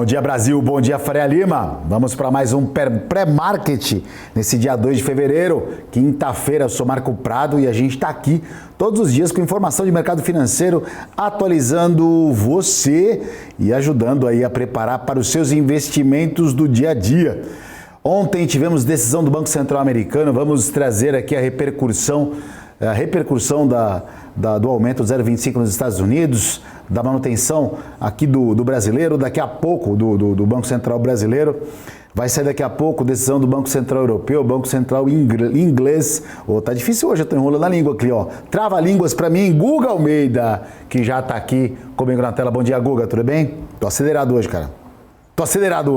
Bom dia, Brasil. Bom dia, Faria Lima. Vamos para mais um pré-market nesse dia 2 de fevereiro, quinta-feira. Eu sou Marco Prado e a gente está aqui todos os dias com informação de mercado financeiro, atualizando você e ajudando aí a preparar para os seus investimentos do dia a dia. Ontem tivemos decisão do Banco Central Americano. Vamos trazer aqui a repercussão do aumento do 0,25 nos Estados Unidos, da manutenção aqui do brasileiro, daqui a pouco do Banco Central brasileiro. Vai sair daqui a pouco decisão do Banco Central Europeu, Banco Central inglês. Tá difícil hoje, eu tô enrolando a língua aqui, ó. Trava línguas para mim, Guga Almeida, que já tá aqui comigo na tela. Bom dia, Guga, tudo bem? Tô acelerado hoje, cara. Tô acelerado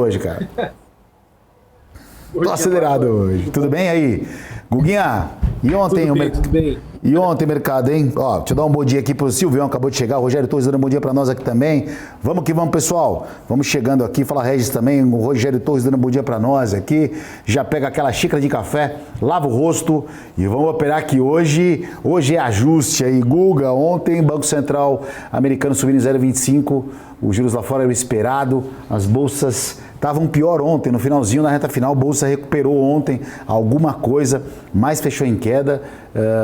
hoje. Tudo bem aí? Guguinha, e ontem tudo bem. E ontem mercado, hein? Ó, deixa eu dar um bom dia aqui pro Silvião, acabou de chegar, o Rogério Torres dando um bom dia pra nós aqui também. Vamos que vamos, pessoal. Vamos chegando aqui, fala Regis também, o Rogério Torres dando um bom dia pra nós aqui. Já pega aquela xícara de café, lava o rosto e vamos operar aqui hoje. Hoje é ajuste aí, Guga. Ontem, Banco Central Americano subindo 0,25, os juros lá fora eram esperado, as bolsas estavam pior ontem, no finalzinho, na reta final, a bolsa recuperou ontem alguma coisa, mas fechou em queda,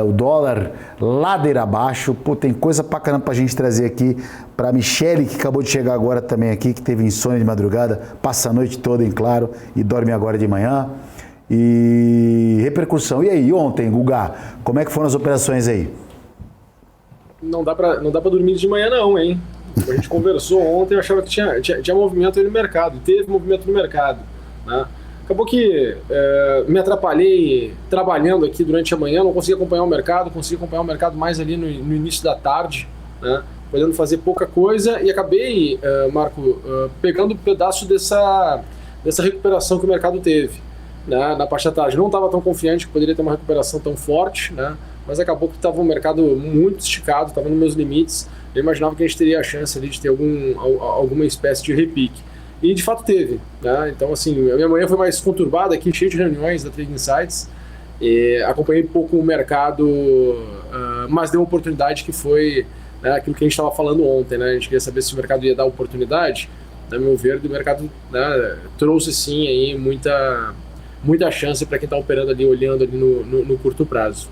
o dólar ladeira abaixo. Pô, tem coisa pra caramba pra gente trazer aqui pra Michele, que acabou de chegar agora também aqui, que teve insônia de madrugada, passa a noite toda em claro e dorme agora de manhã. E repercussão. E aí, ontem, Guga, como é que foram as operações aí? Não dá pra dormir de manhã não, hein? A gente conversou ontem, eu achava que tinha movimento aí no mercado, teve movimento no mercado, né? Acabou que me atrapalhei trabalhando aqui durante a manhã, não consegui acompanhar o mercado, mais ali no início da tarde, né? Podendo fazer pouca coisa e acabei, Marco, pegando um pedaço dessa recuperação que o mercado teve, né? Na parte da tarde. Não estava tão confiante que poderia ter uma recuperação tão forte, né? Mas acabou que estava um mercado muito esticado, estava nos meus limites. Eu imaginava que a gente teria a chance ali de ter alguma espécie de repique. E de fato teve, né? Então, assim, a minha manhã foi mais conturbada aqui, cheio de reuniões da Trading Insights. Acompanhei pouco o mercado, mas deu uma oportunidade que foi, né, aquilo que a gente estava falando ontem, né? A gente queria saber se o mercado ia dar oportunidade. Na meu ver, o mercado, né, trouxe sim aí muita chance para quem está operando ali, olhando ali no curto prazo.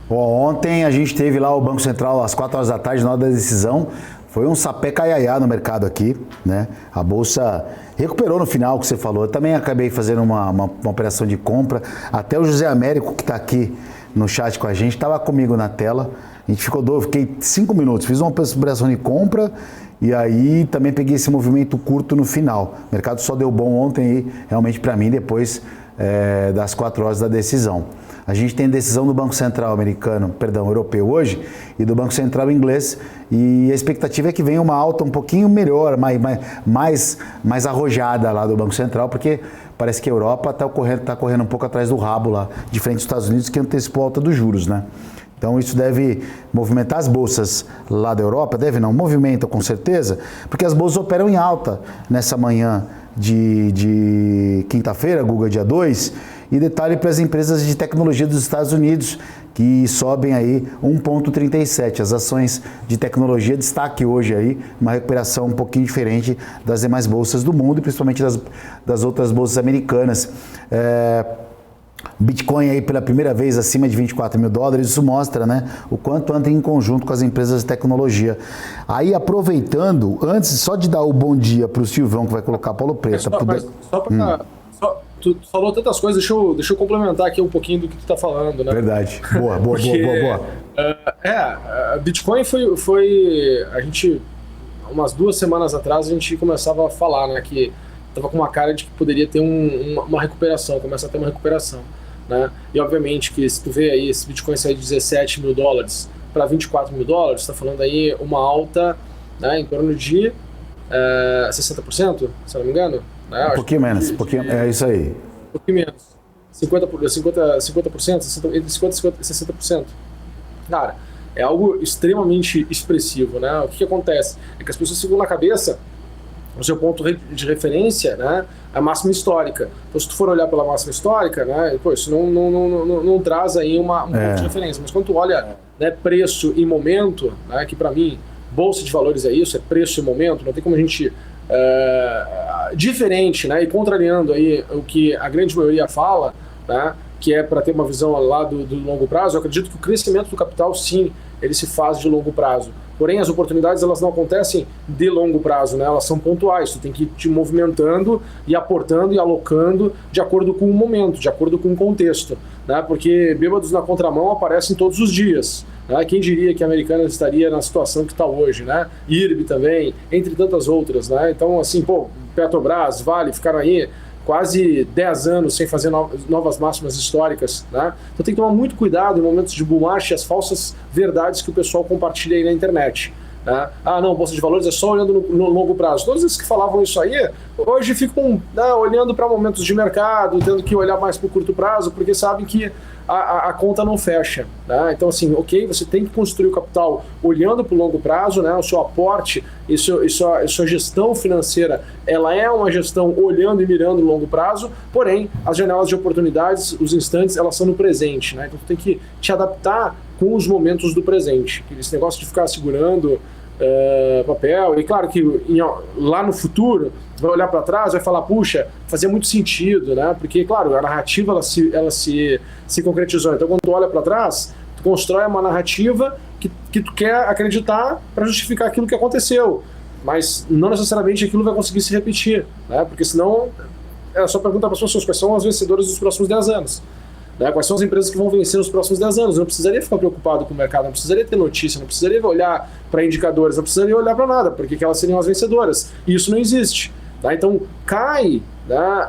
Bom, ontem a gente teve lá o Banco Central às 4 horas da tarde, na hora da decisão. Foi um sapé caiaiá no mercado aqui, né? A Bolsa recuperou no final, que você falou. Eu também acabei fazendo uma operação de compra. Até o José Américo, que está aqui no chat com a gente, estava comigo na tela. A gente fiquei 5 minutos, fiz uma operação de compra e aí também peguei esse movimento curto no final. O mercado só deu bom ontem aí, realmente para mim, depois das 4 horas da decisão. A gente tem decisão do Banco Central europeu hoje e do Banco Central inglês, e a expectativa é que venha uma alta um pouquinho melhor, mais arrojada lá do Banco Central, porque parece que a Europa está correndo um pouco atrás do rabo lá, diferente dos Estados Unidos, que antecipou a alta dos juros, né? Então isso deve movimentar as bolsas lá da Europa, movimenta com certeza, porque as bolsas operam em alta nessa manhã de quinta-feira, Guga, dia 2, e detalhe para as empresas de tecnologia dos Estados Unidos, que sobem aí 1,37. As ações de tecnologia destaque hoje aí, uma recuperação um pouquinho diferente das demais bolsas do mundo, e principalmente das outras bolsas americanas. Bitcoin aí pela primeira vez acima de 24 mil dólares, isso mostra, né, o quanto anda em conjunto com as empresas de tecnologia. Aí, aproveitando, antes só de dar o bom dia para o Silvão, que vai colocar Paulo Preto. Tu falou tantas coisas, deixa eu complementar aqui um pouquinho do que tu está falando, né? Verdade, boa. Bitcoin foi a gente, umas 2 semanas atrás, a gente começava a falar, né, que estava com uma cara de que poderia ter uma recuperação, começa a ter uma recuperação, né? E obviamente que se tu vê aí esse Bitcoin sair de 17 mil dólares para 24 mil dólares, está falando aí uma alta, né, em torno de 60%, se eu não me engano. Né? Um pouquinho menos, é isso aí. Um pouquinho menos. 50%, entre 50% e 60%. Cara, é algo extremamente expressivo, né? O que acontece? É que as pessoas ficam na cabeça o seu ponto de referência, né, a máxima histórica. Então, se tu for olhar pela máxima histórica, né, pô, isso não traz aí um ponto de referência. Mas quando tu olha, né, preço e momento, né, que para mim, bolsa de valores é isso, é preço e momento, não tem como a gente diferente, né, e contrariando aí o que a grande maioria fala, né, que é para ter uma visão lá do longo prazo, eu acredito que o crescimento do capital, sim, ele se faz de longo prazo. Porém, as oportunidades, elas não acontecem de longo prazo, né? Elas são pontuais, tu tem que ir te movimentando e aportando e alocando de acordo com o momento, de acordo com o contexto, né? Porque bêbados na contramão aparecem todos os dias, né? Quem diria que a Americanas estaria na situação que está hoje, né? IRB também, entre tantas outras, né? Então, assim, pô, Petrobras, Vale, ficaram aí quase 10 anos sem fazer novas máximas históricas, né? Então tem que tomar muito cuidado em momentos de bull market, as falsas verdades que o pessoal compartilha aí na internet, né? Ah, não, Bolsa de Valores é só olhando no longo prazo. Todos esses que falavam isso aí, hoje ficam olhando para momentos de mercado, tendo que olhar mais para o curto prazo, porque sabem que a conta não fecha, né? Então, assim, ok, você tem que construir o capital olhando para o longo prazo, né? O seu aporte e sua gestão financeira, ela é uma gestão olhando e mirando no longo prazo, porém, as janelas de oportunidades, os instantes, elas são no presente, né? Então, tu tem que te adaptar com os momentos do presente. Esse negócio de ficar segurando papel, e claro que lá no futuro vai olhar para trás, vai falar, puxa, fazia muito sentido, né? Porque, claro, a narrativa ela se concretizou. Então, quando tu olha para trás, tu constrói uma narrativa que tu quer acreditar para justificar aquilo que aconteceu, mas não necessariamente aquilo vai conseguir se repetir, né? Porque senão é só perguntar para as pessoas quais são as vencedoras dos próximos 10 anos. Né? Quais são as empresas que vão vencer nos próximos 10 anos? Eu não precisaria ficar preocupado com o mercado, não precisaria ter notícia, não precisaria olhar para indicadores, não precisaria olhar para nada, porque elas seriam as vencedoras. E isso não existe. Tá? Então cai, né,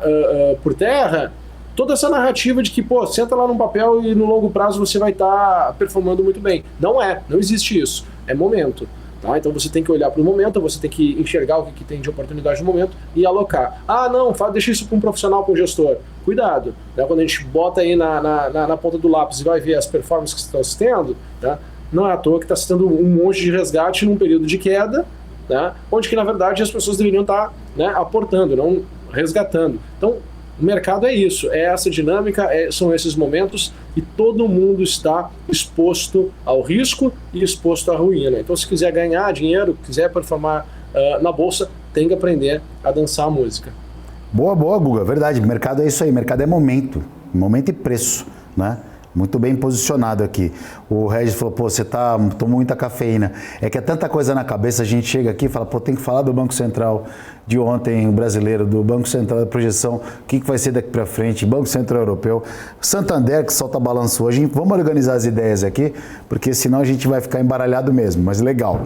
por terra toda essa narrativa de que, pô, senta lá num papel e no longo prazo você vai estar performando muito bem. Não existe isso. É momento. Tá? Então você tem que olhar para o momento, você tem que enxergar o que tem de oportunidade no momento e alocar. Ah, não, deixa isso para um profissional, para um gestor. Cuidado, né? Quando a gente bota aí na ponta do lápis e vai ver as performances que estão se tendo, tá? Não é à toa que está se tendo um monte de resgate num período de queda, tá? Onde que na verdade as pessoas deveriam estar, né, aportando, não resgatando. Então o mercado é isso, é essa dinâmica, são esses momentos e todo mundo está exposto ao risco e exposto à ruína. Então se quiser ganhar dinheiro, quiser performar na bolsa, tem que aprender a dançar a música. Boa, Guga, verdade, mercado é isso aí, mercado é momento e preço, né? Muito bem posicionado aqui. O Regis falou, pô, você tomou muita cafeína. É que é tanta coisa na cabeça, a gente chega aqui e fala, pô, tem que falar do Banco Central de ontem, o brasileiro, do Banco Central da projeção, o que vai ser daqui para frente, Banco Central Europeu, Santander, que solta balanço hoje. Vamos organizar as ideias aqui, porque senão a gente vai ficar embaralhado mesmo, mas legal.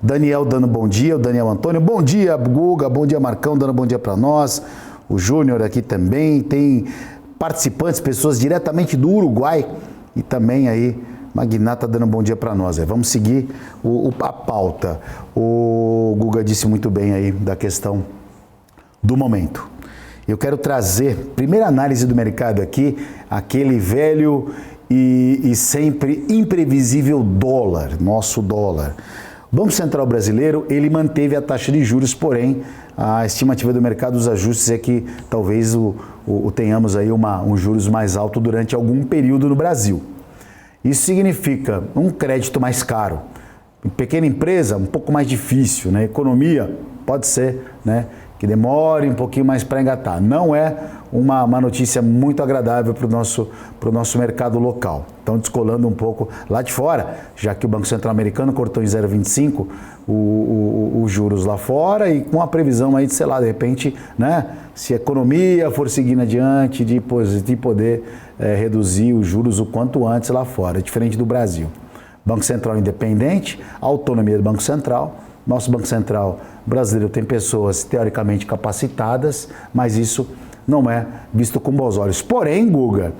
Daniel dando bom dia, o Daniel Antônio, bom dia, Guga, bom dia, Marcão, dando bom dia para nós. O Júnior aqui também, tem participantes, pessoas diretamente do Uruguai e também aí, Magnata dando um bom dia para nós. Vamos seguir a pauta. O Guga disse muito bem aí da questão do momento. Eu quero trazer, primeira análise do mercado aqui, aquele velho e sempre imprevisível dólar, nosso dólar. O Banco Central brasileiro, ele manteve a taxa de juros, porém, a estimativa do mercado dos ajustes é que talvez tenhamos aí um juros mais alto durante algum período no Brasil. Isso significa um crédito mais caro. Em pequena empresa, um pouco mais difícil, né? Economia, pode ser, né, que demore um pouquinho mais para engatar. Não é uma notícia muito agradável para o nosso mercado local. Então, descolando um pouco lá de fora, já que o Banco Central americano cortou em 0,25 os juros lá fora e com a previsão aí de, sei lá, de repente, né, se a economia for seguindo adiante, de poder reduzir os juros o quanto antes lá fora, diferente do Brasil. Banco Central independente, autonomia do Banco Central. Nosso Banco Central brasileiro tem pessoas teoricamente capacitadas, mas isso não é visto com bons olhos. Porém, Guga,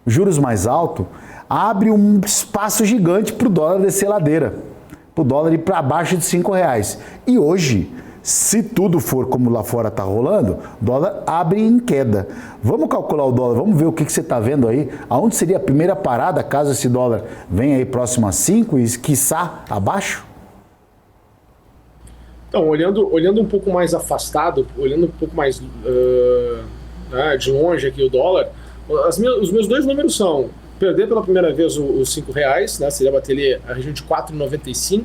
juros mais altos abre um espaço gigante para o dólar descer ladeira, para o dólar ir para abaixo de R$5. E hoje, se tudo for como lá fora está rolando, o dólar abre em queda. Vamos calcular o dólar, vamos ver o que você está vendo aí, aonde seria a primeira parada caso esse dólar venha aí próximo a 5 e quiçá abaixo? Então, olhando um pouco mais afastado, olhando um pouco mais de longe aqui o dólar, os meus dois números são perder pela primeira vez os R$5, né, seria bater ali a região de 4,95,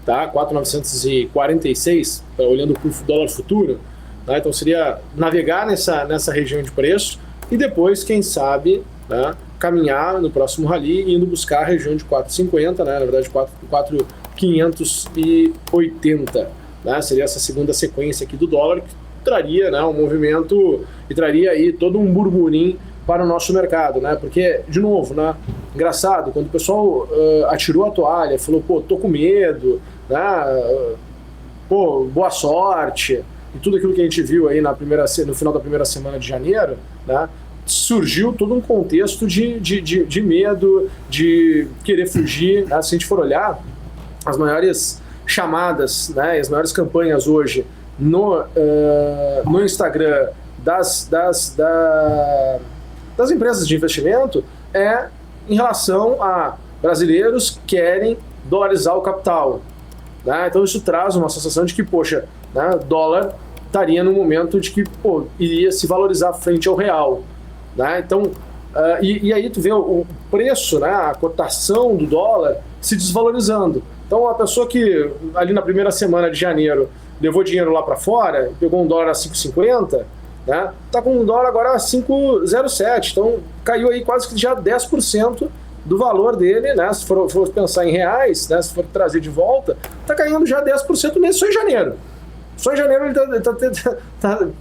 tá? 4,946, olhando para o dólar futuro, tá? Então seria navegar nessa região de preço e depois, quem sabe, né, caminhar no próximo rally indo buscar a região de 4,50, né? Na verdade 4,580, né? Seria essa segunda sequência aqui do dólar, que traria, né, um movimento e traria aí todo um burburinho para o nosso mercado, né? Porque, de novo, né, engraçado, quando o pessoal atirou a toalha, falou, pô, tô com medo, né, pô, boa sorte, e tudo aquilo que a gente viu aí no final da primeira semana de janeiro, né, surgiu todo um contexto de medo, de querer fugir, né? Se a gente for olhar, as maiores chamadas, né, as maiores campanhas hoje no Instagram das empresas de investimento é em relação a brasileiros que querem dolarizar o capital, né? Então isso traz uma sensação de que, poxa, né, dólar estaria no momento de que, pô, iria se valorizar frente ao real, né? Então, e aí tu vê o preço, né, a cotação do dólar se desvalorizando. Então a pessoa que ali na primeira semana de janeiro levou dinheiro lá para fora, pegou um dólar a 5,50, né? Tá com um dólar agora a 5,07, então caiu aí quase que já 10% do valor dele, né? Se for pensar em reais, né? Se for trazer de volta, tá caindo já 10% nesse só em janeiro. Só em janeiro ele tá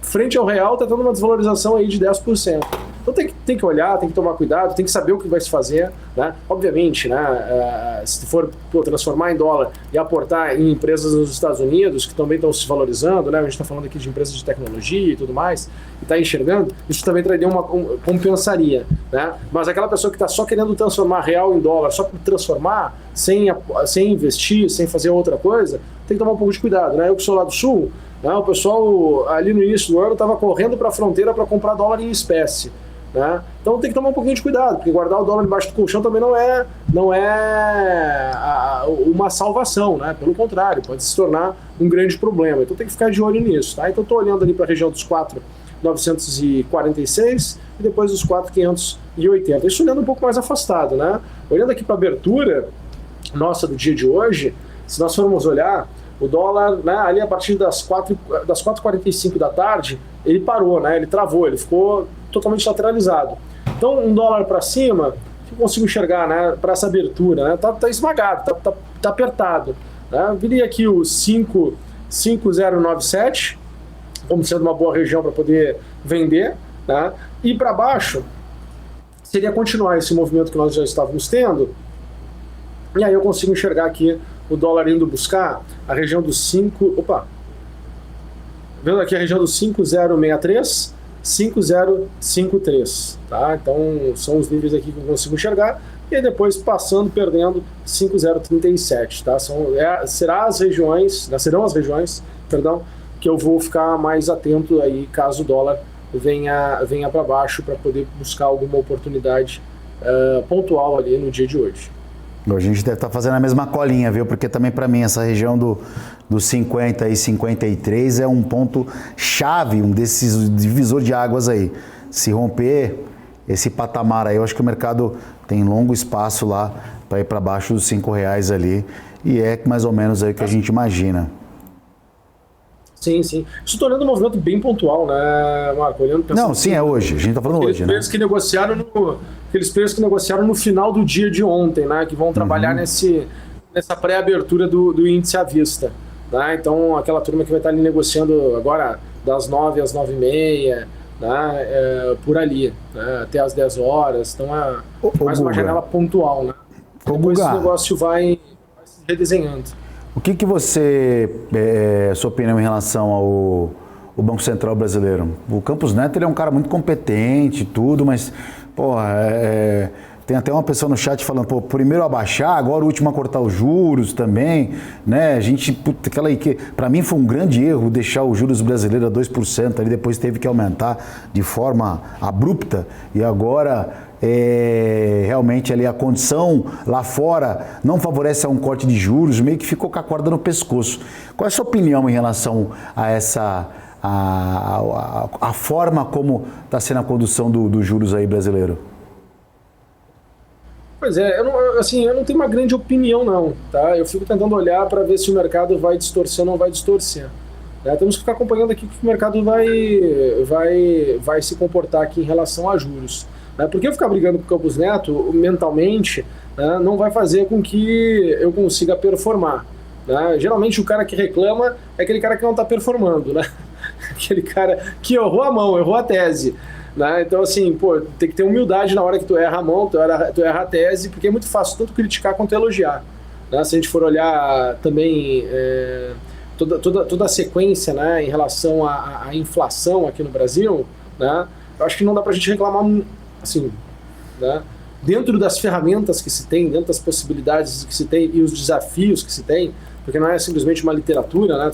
frente ao real, tá tendo uma desvalorização aí de 10%. Então tem que olhar, tem que tomar cuidado, tem que saber o que vai se fazer, né? Obviamente, né, se for transformar em dólar e aportar em empresas nos Estados Unidos, que também estão se valorizando, né? A gente está falando aqui de empresas de tecnologia e tudo mais, e está enxergando, isso também traria compensaria, né? Mas aquela pessoa que está só querendo transformar real em dólar, só por transformar, sem investir, sem fazer outra coisa, tem que tomar um pouco de cuidado, né? Eu que sou lá do Sul, né, o pessoal ali no início do ano estava correndo para a fronteira para comprar dólar em espécie, né? Então tem que tomar um pouquinho de cuidado, porque guardar o dólar debaixo do colchão também não é uma salvação, né? Pelo contrário, pode se tornar um grande problema. Então tem que ficar de olho nisso, tá? Então estou olhando ali para a região dos 4,946 e depois dos 4,580. Isso olhando um pouco mais afastado, né? Olhando aqui para a abertura nossa do dia de hoje, se nós formos olhar, o dólar, né, ali a partir das 4h45 da tarde, ele parou, né, ele travou, ele ficou totalmente lateralizado. Então, um dólar para cima, o que eu consigo enxergar, né, para essa abertura? Né, tá esmagado, tá apertado. Né, viria aqui o 5,097, como sendo uma boa região para poder vender. Né, e para baixo, seria continuar esse movimento que nós já estávamos tendo. E aí eu consigo enxergar aqui o dólar indo buscar a região dos 5... Opa! Vendo aqui a região dos 5,063, 5,053. Tá? Então são os níveis aqui que eu consigo enxergar. E aí depois passando, perdendo 5,037. Tá? Serão as regiões, que eu vou ficar mais atento aí caso o dólar venha para baixo para poder buscar alguma oportunidade pontual ali no dia de hoje. A gente deve estar fazendo a mesma colinha, viu? Porque também para mim essa região do 50 e 53 é um ponto chave, um desses divisor de águas aí. Se romper esse patamar aí, eu acho que o mercado tem longo espaço lá para ir para baixo dos R$5 ali, e é mais ou menos aí o que a gente imagina. Sim, sim. Isso está olhando um movimento bem pontual, né, Marco? Não, sim, é hoje. A gente está falando hoje, né? Aqueles players que negociaram no final do dia de ontem, né? Que vão trabalhar nessa pré-abertura do índice à vista. Né? Então, aquela turma que vai estar ali negociando agora das 9 às 9h30, né? Por ali, né? Até às 10 horas. Então, é mais uma janela pontual, né? Depois esse negócio vai se redesenhando. O que sua opinião em relação ao Banco Central brasileiro? O Campos Neto, ele é um cara muito competente e tudo, mas, porra, tem até uma pessoa no chat falando, pô, primeiro abaixar, agora o último a cortar os juros também, né? A gente, aquela aí que, pra mim foi um grande erro deixar os juros brasileiros a 2%, ali depois teve que aumentar de forma abrupta, e agora... realmente ali a condição lá fora não favorece a um corte de juros, meio que ficou com a corda no pescoço. Qual é a sua opinião em relação a essa a forma como está sendo a condução dos juros aí brasileiro? Pois é, eu não tenho uma grande opinião não, tá? Eu fico tentando olhar para ver se o mercado vai distorcer ou não vai distorcer. Né? Temos que ficar acompanhando aqui que o mercado vai se comportar aqui em relação a juros. Né? Porque eu ficar brigando com o Campos Neto mentalmente, né, não vai fazer com que eu consiga performar. Né? Geralmente o cara que reclama é aquele cara que não está performando, né? Aquele cara que errou a mão, errou a tese. Né? Então, assim, pô, tem que ter humildade na hora que tu erra a mão, tu erra a tese, porque é muito fácil tanto criticar quanto elogiar. Né? Se a gente for olhar também toda a sequência, né, em relação à inflação aqui no Brasil, né, eu acho que não dá pra gente reclamar, assim, né, dentro das ferramentas que se tem, dentro das possibilidades que se tem e os desafios que se tem, porque não é simplesmente uma literatura, né?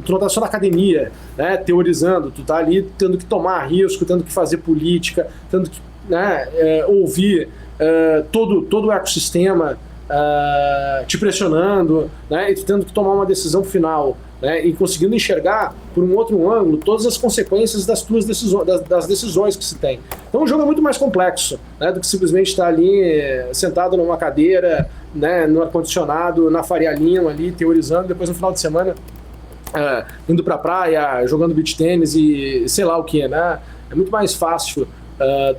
Tu não tá só na academia, né, teorizando, tu tá ali tendo que tomar risco, tendo que fazer política, tendo que, né, ouvir todo o ecossistema te pressionando, né, e tu tendo que tomar uma decisão final, né, e conseguindo enxergar por um outro ângulo todas as consequências das tuas decisões, das decisões que se tem. Então o jogo é muito mais complexo, né, do que simplesmente estar ali sentado numa cadeira, né, no ar-condicionado, na Faria Lima ali, teorizando, depois no final de semana indo pra praia, jogando beach tênis e sei lá o que, né? É muito mais fácil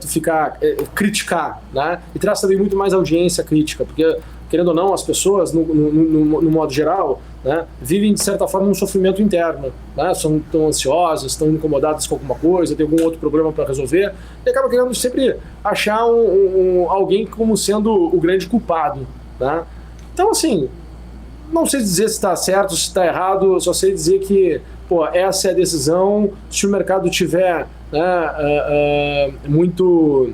tu ficar, criticar, né? E traz também muito mais audiência crítica, porque, querendo ou não, as pessoas, no modo geral, né, vivem, de certa forma, um sofrimento interno, né? Estão ansiosas, estão incomodadas com alguma coisa, tem algum outro problema para resolver, e acaba querendo sempre achar alguém como sendo o grande culpado, né? Então, assim, não sei dizer se está certo, se está errado, só sei dizer que, pô, essa é a decisão. Se o mercado tiver, né, muito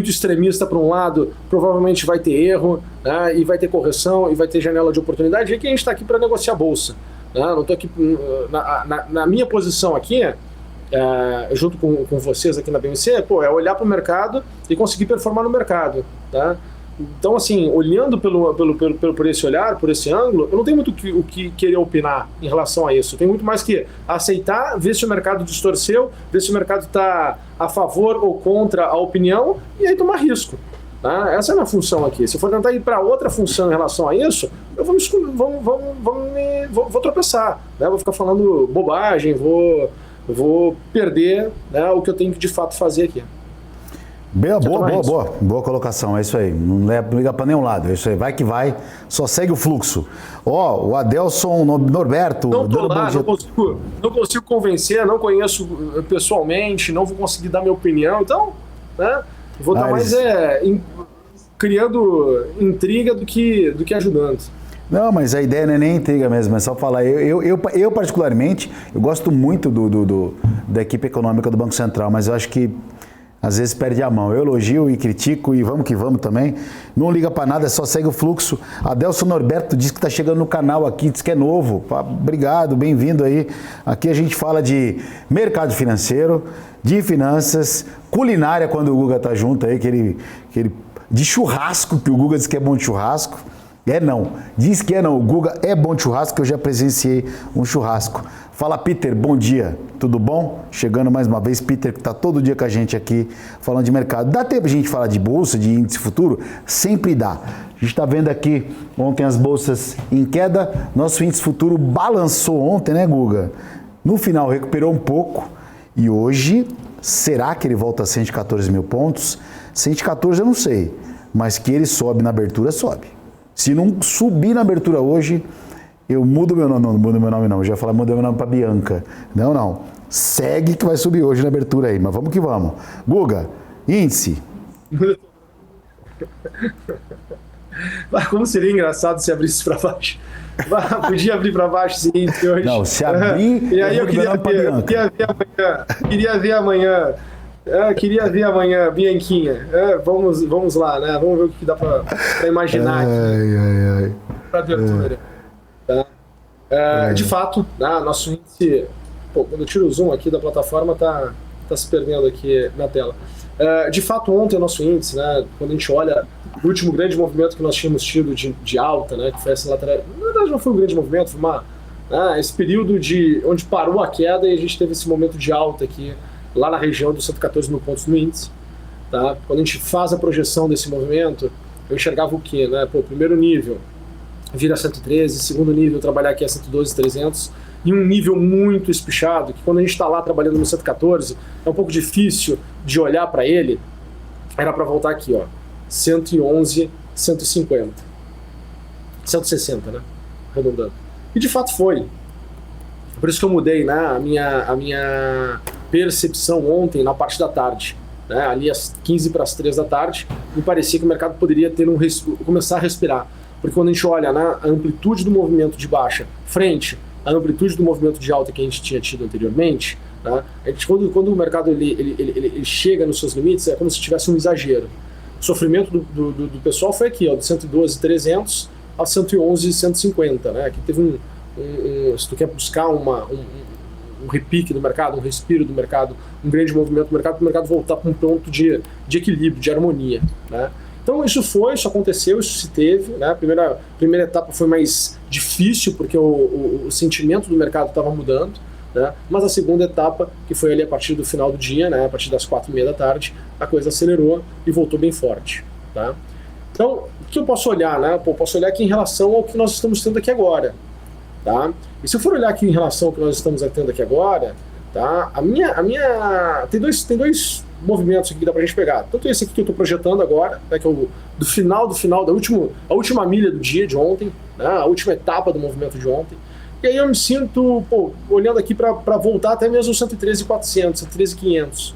extremista para um lado, provavelmente vai ter erro, né, e vai ter correção, e vai ter janela de oportunidade. E que a gente está aqui para negociar a bolsa. Né? Não estou aqui na minha posição aqui, junto com vocês aqui na BMC, pô, é olhar para o mercado e conseguir performar no mercado. Tá? Então, assim, olhando por esse olhar, por esse ângulo, eu não tenho muito o que querer opinar em relação a isso. Eu tenho muito mais que aceitar, ver se o mercado distorceu, ver se o mercado está a favor ou contra a opinião e aí tomar risco. Tá? Essa é a minha função aqui. Se eu for tentar ir para outra função em relação a isso, eu vou tropeçar. Né? Vou ficar falando bobagem, vou perder, né, o que eu tenho que de fato fazer aqui. Boa colocação, é isso aí. Não liga para nenhum lado, é isso aí. Vai que vai, só segue o fluxo. O Adelson Norberto. Não tô lá, não consigo convencer, não conheço pessoalmente, não vou conseguir dar minha opinião, então, né, vou estar mais criando intriga do que ajudando. Não, mas a ideia não é nem intriga mesmo, é só falar. Eu particularmente, eu gosto muito da equipe econômica do Banco Central, mas eu acho que às vezes perde a mão. Eu elogio e critico e vamos que vamos também. Não liga pra nada, só segue o fluxo. Adelson Norberto diz que tá chegando no canal aqui, diz que é novo. Obrigado, bem-vindo aí. Aqui a gente fala de mercado financeiro, de finanças, culinária quando o Guga tá junto aí, de churrasco, que o Guga diz que é bom de churrasco. Diz que não, o Guga é bom de churrasco, que eu já presenciei um churrasco. Fala, Peter, bom dia, tudo bom? Chegando mais uma vez, Peter, que está todo dia com a gente aqui, falando de mercado. Dá tempo a gente falar de bolsa, de índice futuro? Sempre dá. A gente está vendo aqui ontem as bolsas em queda, nosso índice futuro balançou ontem, né, Guga? No final recuperou um pouco e hoje, será que ele volta a 114 mil pontos? 114 eu não sei, mas que ele sobe na abertura, sobe. Se não subir na abertura hoje, eu mudo meu nome. Não mudo meu nome não, eu já ia falar mudo meu nome para Bianca. Não. Segue que vai subir hoje na abertura aí, mas vamos que vamos. Guga, índice. Como seria engraçado se abrisse para baixo. Podia abrir para baixo esse índice hoje. Não, se abrir... E aí eu queria ver amanhã, Bianquinha. Vamos lá, né? Vamos ver o que dá para imaginar aqui. Para abertura. Tá? De fato, né, nosso índice... Pô, quando eu tiro o zoom aqui da plataforma, tá se perdendo aqui na tela. De fato, ontem o nosso índice, né, quando a gente olha o último grande movimento que nós tínhamos tido de alta, né, que foi essa lateral... Na verdade, não foi um grande movimento, foi esse período onde parou a queda e a gente teve esse momento de alta aqui, lá na região dos 114 mil pontos no índice. tá? Quando a gente faz a projeção desse movimento, eu enxergava o quê, né? Pô, primeiro nível vira 113, segundo nível trabalhar aqui a 112,300 e um nível muito espichado, que quando a gente está lá trabalhando no 114, é um pouco difícil de olhar para ele, era para voltar aqui, ó, 111, 150, 160, né? Arredondando. E de fato foi. Por isso que eu mudei, né, a minha percepção ontem na parte da tarde. Né, ali às 15 para as 3 da tarde, me parecia que o mercado poderia ter começar a respirar. Porque quando a gente olha, né, a amplitude do movimento de baixa frente à amplitude do movimento de alta que a gente tinha tido anteriormente, né, quando o mercado ele chega nos seus limites, é como se tivesse um exagero. O sofrimento do pessoal foi aqui, ó, de 112,300 a 111,150. Né, aqui teve se tu quer buscar um repique do mercado, um respiro do mercado, um grande movimento do mercado, para o mercado voltar para um ponto de equilíbrio, de harmonia. Né? Então isso aconteceu, isso se teve. Né? A primeira etapa foi mais difícil, porque o sentimento do mercado estava mudando. Né? Mas a segunda etapa, que foi ali a partir do final do dia, né? A partir das 4h30 da tarde, a coisa acelerou e voltou bem forte. Tá? Então, o que eu posso olhar? Né? Pô, posso olhar aqui em relação ao que nós estamos tendo aqui agora. Tá? E se eu for olhar aqui em relação ao que nós estamos tendo aqui agora, tá? Tem dois movimentos aqui que dá pra gente pegar. Tanto esse aqui que eu estou projetando agora, né, que é o do final, a última milha do dia de ontem, né, a última etapa do movimento de ontem. E aí eu me sinto, olhando aqui para voltar até mesmo 113.400, 113.500.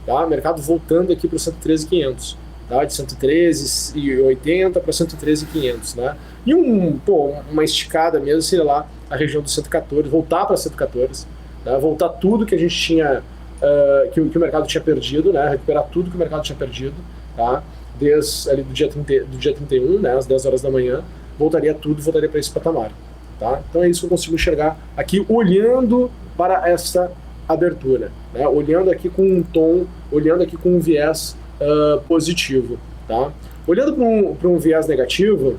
Tá? Mercado voltando aqui para o 113.500. Tá? De 113,80 para 113,500. Né? E uma esticada mesmo, sei lá, a região do 114, voltar para 114, tá? Voltar tudo que a gente tinha, que o mercado tinha perdido, né? Recuperar tudo que o mercado tinha perdido, tá? Desde ali do dia 31, né? Às 10 horas da manhã, voltaria para esse patamar. Tá? Então é isso que eu consigo enxergar aqui, olhando para essa abertura, né? Olhando aqui com um tom, olhando aqui com um viés positivo. Tá? Olhando para um viés negativo,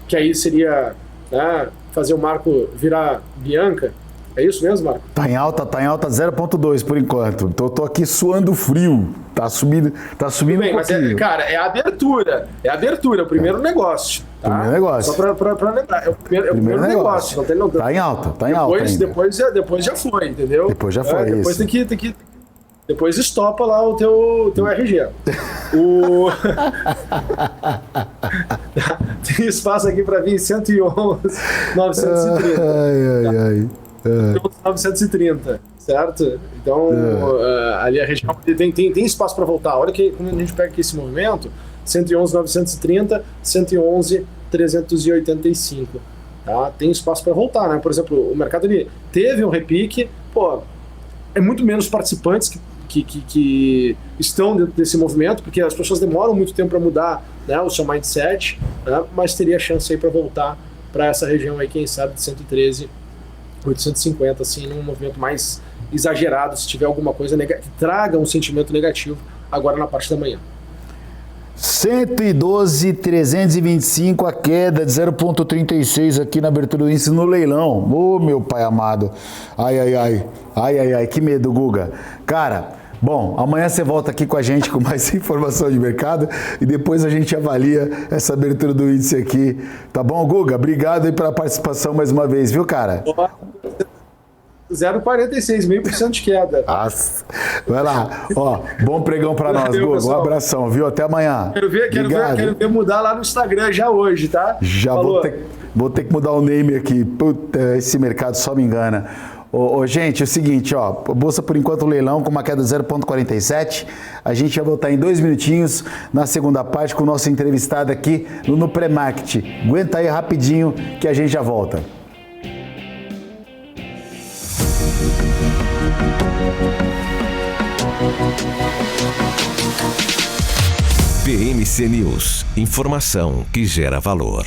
que aí seria, né, fazer o marco virar Bianca. É isso mesmo, Marco? Tá em alta 0,2 por enquanto. Tô aqui suando frio. Tá subindo bem, mas cara, é a abertura, o primeiro negócio. Tá? Primeiro negócio. Só para lembrar, é o primeiro negócio. Não, tá em alta. Depois já foi, entendeu? Depois já foi, depois isso. Tem que depois estopa lá o teu RG. Tem espaço aqui para vir 111.930. Ai. 930, certo? Então, ali a região tem espaço para voltar. Olha que quando a gente pega aqui esse movimento, 111.930, 111.385. Tá? Tem espaço para voltar, né? Por exemplo, o mercado ele teve um repique, é muito menos participantes que estão dentro desse movimento, porque as pessoas demoram muito tempo para mudar, né, o seu mindset, né? Mas teria chance aí para voltar para essa região aí, quem sabe, de 113.850, assim, num movimento mais exagerado, se tiver alguma coisa que traga um sentimento negativo agora na parte da manhã. 112.325, a queda de 0,36 aqui na abertura do índice no leilão. Ô, meu pai amado. Ai, que medo, Guga. Cara, bom, amanhã você volta aqui com a gente com mais informação de mercado e depois a gente avalia essa abertura do índice aqui. Tá bom, Guga? Obrigado aí pela participação mais uma vez, viu, cara? 0,46, 0,5% de queda. Nossa. Vai lá. Bom pregão pra nós, Guga. Um abração, viu? Até amanhã. Quero ver mudar lá no Instagram já hoje, tá? Já vou ter que mudar o name aqui. Puta, esse mercado só me engana. Gente, é o seguinte, bolsa por enquanto leilão com uma queda de 0,47. A gente vai voltar em 2 minutinhos na segunda parte com o nosso entrevistado aqui no pré-market. Aguenta aí rapidinho que a gente já volta. PMC News, informação que gera valor.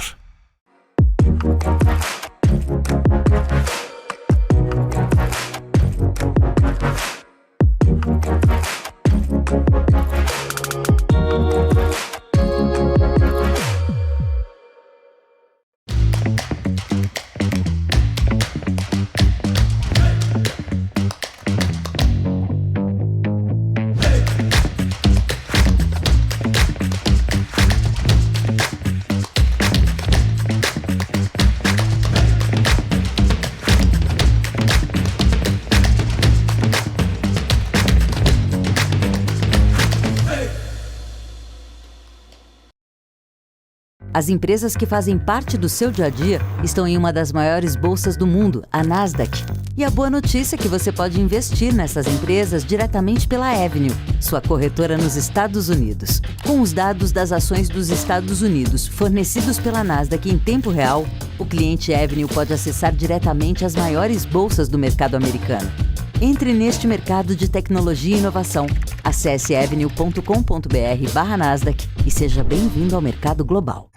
As empresas que fazem parte do seu dia a dia estão em uma das maiores bolsas do mundo, a Nasdaq. E a boa notícia é que você pode investir nessas empresas diretamente pela Avenue, sua corretora nos Estados Unidos. Com os dados das ações dos Estados Unidos fornecidos pela Nasdaq em tempo real, o cliente Avenue pode acessar diretamente as maiores bolsas do mercado americano. Entre neste mercado de tecnologia e inovação. Acesse avenue.com.br/Nasdaq e seja bem-vindo ao mercado global.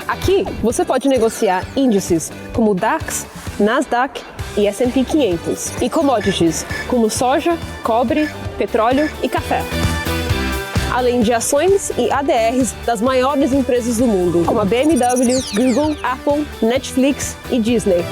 Aqui você pode negociar índices como DAX, Nasdaq e S&P 500 e commodities como soja, cobre, petróleo e café. Além de ações e ADRs das maiores empresas do mundo, como a BMW, Google, Apple, Netflix e Disney.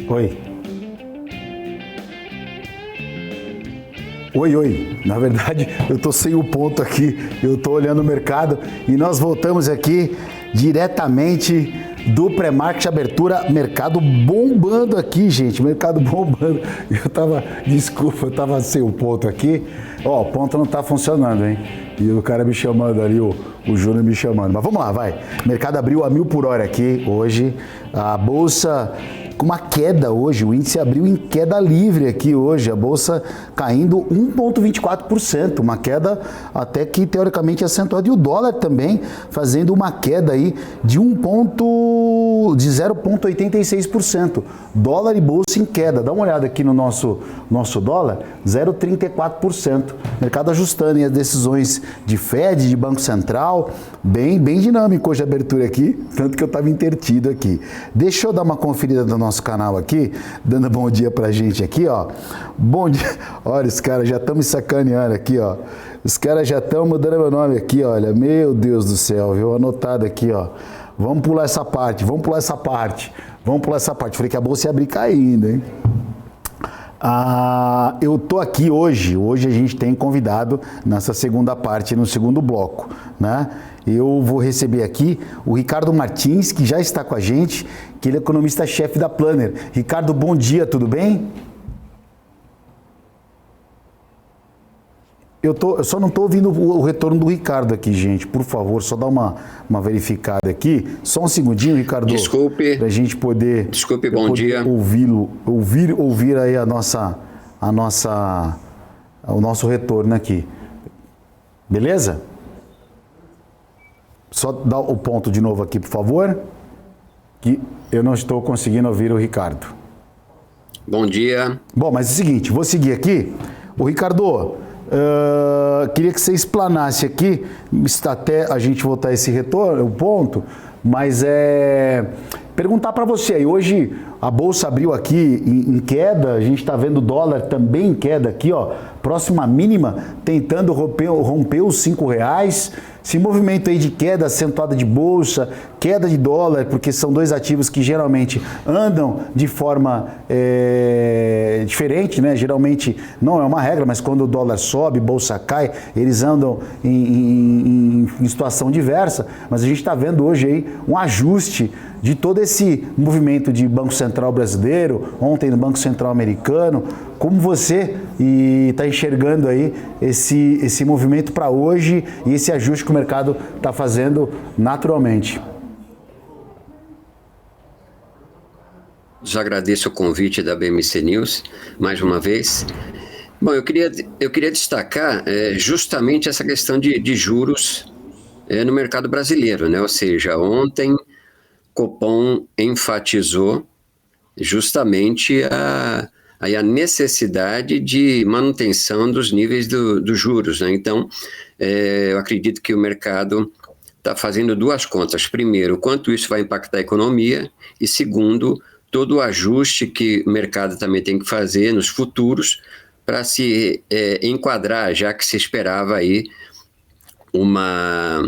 Oi. Oi. Na verdade, eu tô sem o ponto aqui. Eu tô olhando o mercado e nós voltamos aqui diretamente do pré-market abertura. Mercado bombando aqui, gente. Mercado bombando. Desculpa, eu tava sem o ponto aqui. Ó, o ponto não tá funcionando, hein? E o cara me chamando ali, o Júnior me chamando. Mas vamos lá, vai. O mercado abriu a 1.000 por hora aqui hoje. A bolsa com uma queda hoje, o índice abriu em queda livre aqui hoje, a bolsa caindo 1,24%, uma queda até que teoricamente acentuada, e o dólar também fazendo uma queda aí de 0,86%. Dólar e bolsa em queda, dá uma olhada aqui no nosso dólar, 0,34%. Mercado ajustando em as decisões de Fed, de Banco Central, bem dinâmico hoje a abertura aqui, tanto que eu estava intertido aqui. Deixa eu dar uma conferida no nosso canal aqui, dando bom dia pra gente aqui, ó. Bom dia. Olha, os caras já estão me sacaneando aqui, ó. Os caras já estão mudando meu nome aqui, olha. Meu Deus do céu, viu? Anotado aqui, ó. Vamos pular essa parte. Falei que a bolsa ia abrir caindo, hein? Eu tô aqui hoje a gente tem convidado nessa segunda parte, no segundo bloco, né? Eu vou receber aqui o Ricardo Martins, que já está com a gente, que ele é economista-chefe da Planner. Ricardo, bom dia, tudo bem? Eu só não estou ouvindo o retorno do Ricardo aqui, gente. Por favor, só dá uma verificada aqui. Só um segundinho, Ricardo. Desculpe. Para a gente poder... Desculpe, bom dia. Ouvir aí o nosso retorno aqui. Beleza? Só dá o ponto de novo aqui, por favor. Que eu não estou conseguindo ouvir o Ricardo. Bom dia. Bom, mas é o seguinte, vou seguir aqui. O Ricardo... queria que você explanasse aqui, até a gente voltar esse retorno, o ponto, mas perguntar para você aí, hoje a bolsa abriu aqui em queda, a gente está vendo o dólar também em queda aqui, ó, próxima mínima, tentando romper os R$5, esse movimento aí de queda acentuada de bolsa, queda de dólar, porque são dois ativos que geralmente andam de forma diferente, né? Geralmente não é uma regra, mas quando o dólar sobe, bolsa cai, eles andam em situação diversa, mas a gente está vendo hoje aí um ajuste de todo esse movimento de Banco Central brasileiro, ontem no Banco Central americano. Como você está enxergando aí esse movimento para hoje e esse ajuste que o mercado está fazendo naturalmente? Já agradeço o convite da BMC News, mais uma vez. Bom, eu queria destacar justamente essa questão de juros no mercado brasileiro, né? Ou seja, ontem Copom enfatizou justamente a necessidade de manutenção dos níveis dos juros, né? Então, eu acredito que o mercado está fazendo duas contas. Primeiro, quanto isso vai impactar a economia, e segundo, todo o ajuste que o mercado também tem que fazer nos futuros para se enquadrar, já que se esperava aí uma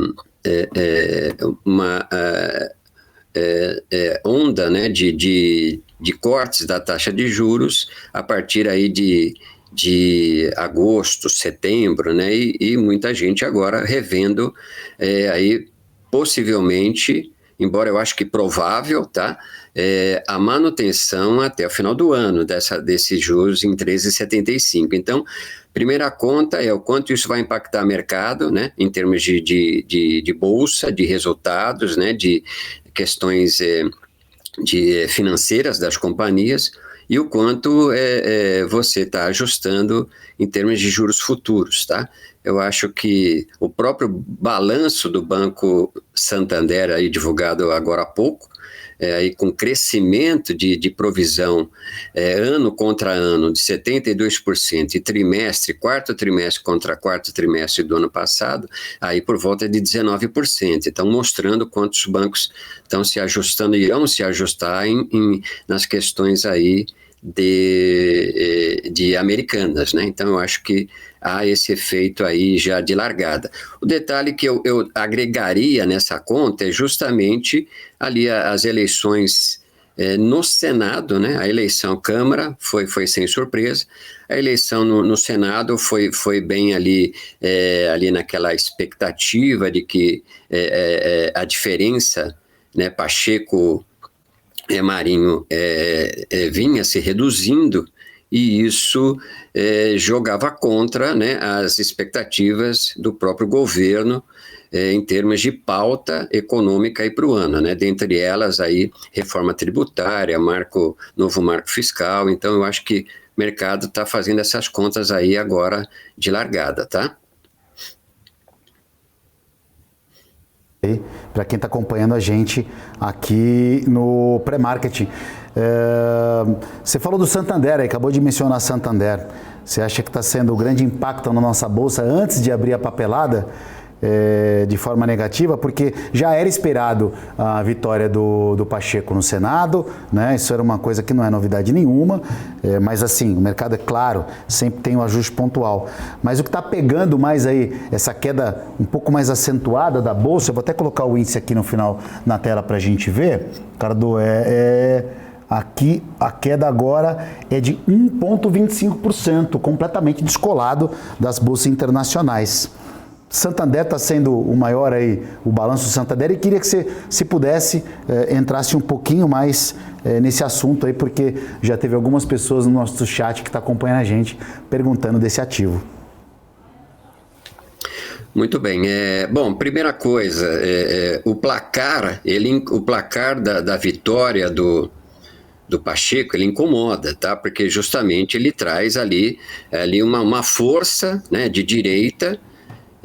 onda, né, de cortes da taxa de juros a partir aí de de agosto, setembro, né? E muita gente agora revendo aí possivelmente, embora eu acho que provável, tá? A manutenção até o final do ano desses juros em 13,75. Então, primeira conta é o quanto isso vai impactar o mercado, né? Em termos de bolsa, de resultados, né? De questões financeiras das companhias, e o quanto você está ajustando em termos de juros futuros, tá? Eu acho que o próprio balanço do Banco Santander, aí divulgado agora há pouco, aí com crescimento de provisão ano contra ano de 72% e quarto trimestre contra quarto trimestre do ano passado, aí por volta de 19%. Então, mostrando quantos bancos estão se ajustando, irão se ajustar nas questões aí de Americanas, né? Então, eu acho que há esse efeito aí já de largada. O detalhe que eu agregaria nessa conta é justamente ali as eleições no Senado, né? A eleição Câmara foi sem surpresa, a eleição no Senado foi bem ali naquela expectativa de que a diferença, né, Pacheco Marinho vinha se reduzindo, e isso jogava contra, né, as expectativas do próprio governo em termos de pauta econômica aí para o ano, né? Dentre elas aí reforma tributária, novo marco fiscal. Então eu acho que o mercado está fazendo essas contas aí agora de largada, tá? Para quem está acompanhando a gente aqui no pré-marketing. Você falou do Santander, aí, acabou de mencionar Santander. Você acha que está sendo um grande impacto na nossa bolsa antes de abrir a papelada de forma negativa? Porque já era esperado a vitória do Pacheco no Senado, né? Isso era uma coisa que não é novidade nenhuma, mas assim, o mercado, é claro, sempre tem um ajuste pontual. Mas o que está pegando mais aí, essa queda um pouco mais acentuada da bolsa, eu vou até colocar o índice aqui no final na tela para a gente ver, Ricardo, aqui a queda agora é de 1,25%, completamente descolado das bolsas internacionais. Santander está sendo o maior aí, o balanço do Santander, e queria que você, se pudesse, entrasse um pouquinho mais nesse assunto aí, porque já teve algumas pessoas no nosso chat que está acompanhando a gente perguntando desse ativo. Muito bem. Bom, primeira coisa, o placar da vitória do Pacheco, ele incomoda, tá? Porque justamente ele traz ali uma força, né, de direita,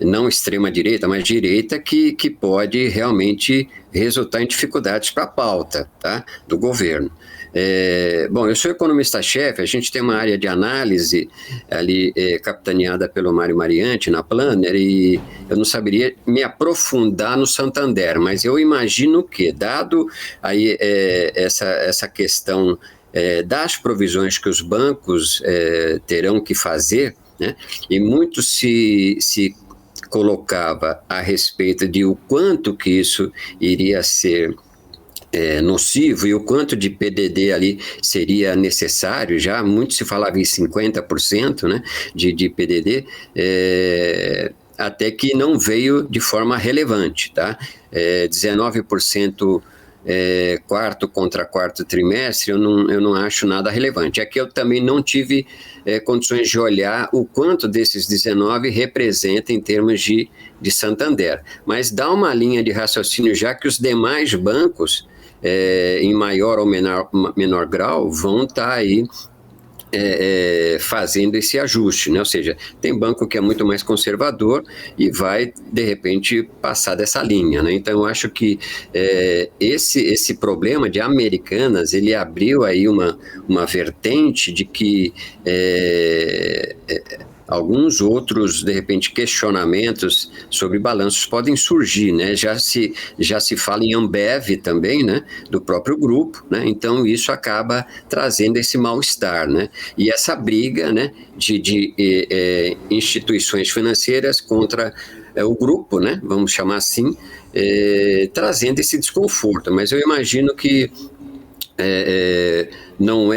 não extrema-direita, mas direita, que pode realmente resultar em dificuldades para a pauta, tá, do governo. Bom, eu sou economista-chefe, a gente tem uma área de análise ali capitaneada pelo Mário Mariante na Planner, e eu não saberia me aprofundar no Santander, mas eu imagino que, dado aí essa questão das provisões que os bancos terão que fazer, né, e muito se colocava a respeito de o quanto que isso iria ser nocivo e o quanto de PDD ali seria necessário, já muito se falava em 50%, né, de PDD, até que não veio de forma relevante, tá? 19% quarto contra quarto trimestre, eu não acho nada relevante. É que eu também não tive condições de olhar o quanto desses 19 representa em termos de Santander. Mas dá uma linha de raciocínio, já que os demais bancos, em maior ou menor grau, vão estar aí fazendo esse ajuste, né? Ou seja, tem banco que é muito mais conservador e vai, de repente, passar dessa linha, né? Então, eu acho que esse problema de Americanas, ele abriu aí uma vertente de que alguns outros, de repente, questionamentos sobre balanços podem surgir, né? Já se fala em Ambev também, né? Do próprio grupo, né? Então isso acaba trazendo esse mal-estar, né? E essa briga, né? De instituições financeiras contra o grupo, né? Vamos chamar assim, trazendo esse desconforto. Mas eu imagino que não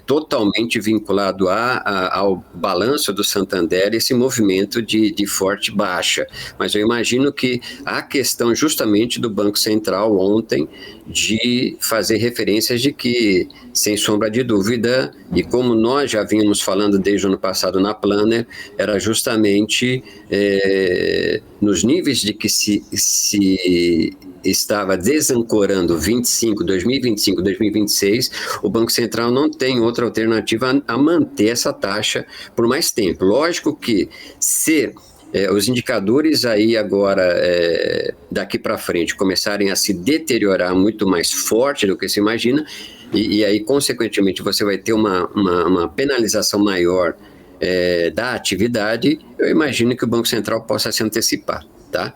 totalmente vinculado ao balanço do Santander, esse movimento de forte baixa. Mas eu imagino que a questão justamente do Banco Central ontem de fazer referências de que, sem sombra de dúvida, e como nós já vínhamos falando desde o ano passado na Planner, era justamente nos níveis de que se estava desancorando 2025, 2026, o Banco Central não tem outra alternativa a manter essa taxa por mais tempo. Lógico que se os indicadores aí agora, daqui para frente, começarem a se deteriorar muito mais forte do que se imagina, e aí, consequentemente, você vai ter uma penalização maior da atividade, eu imagino que o Banco Central possa se antecipar, tá?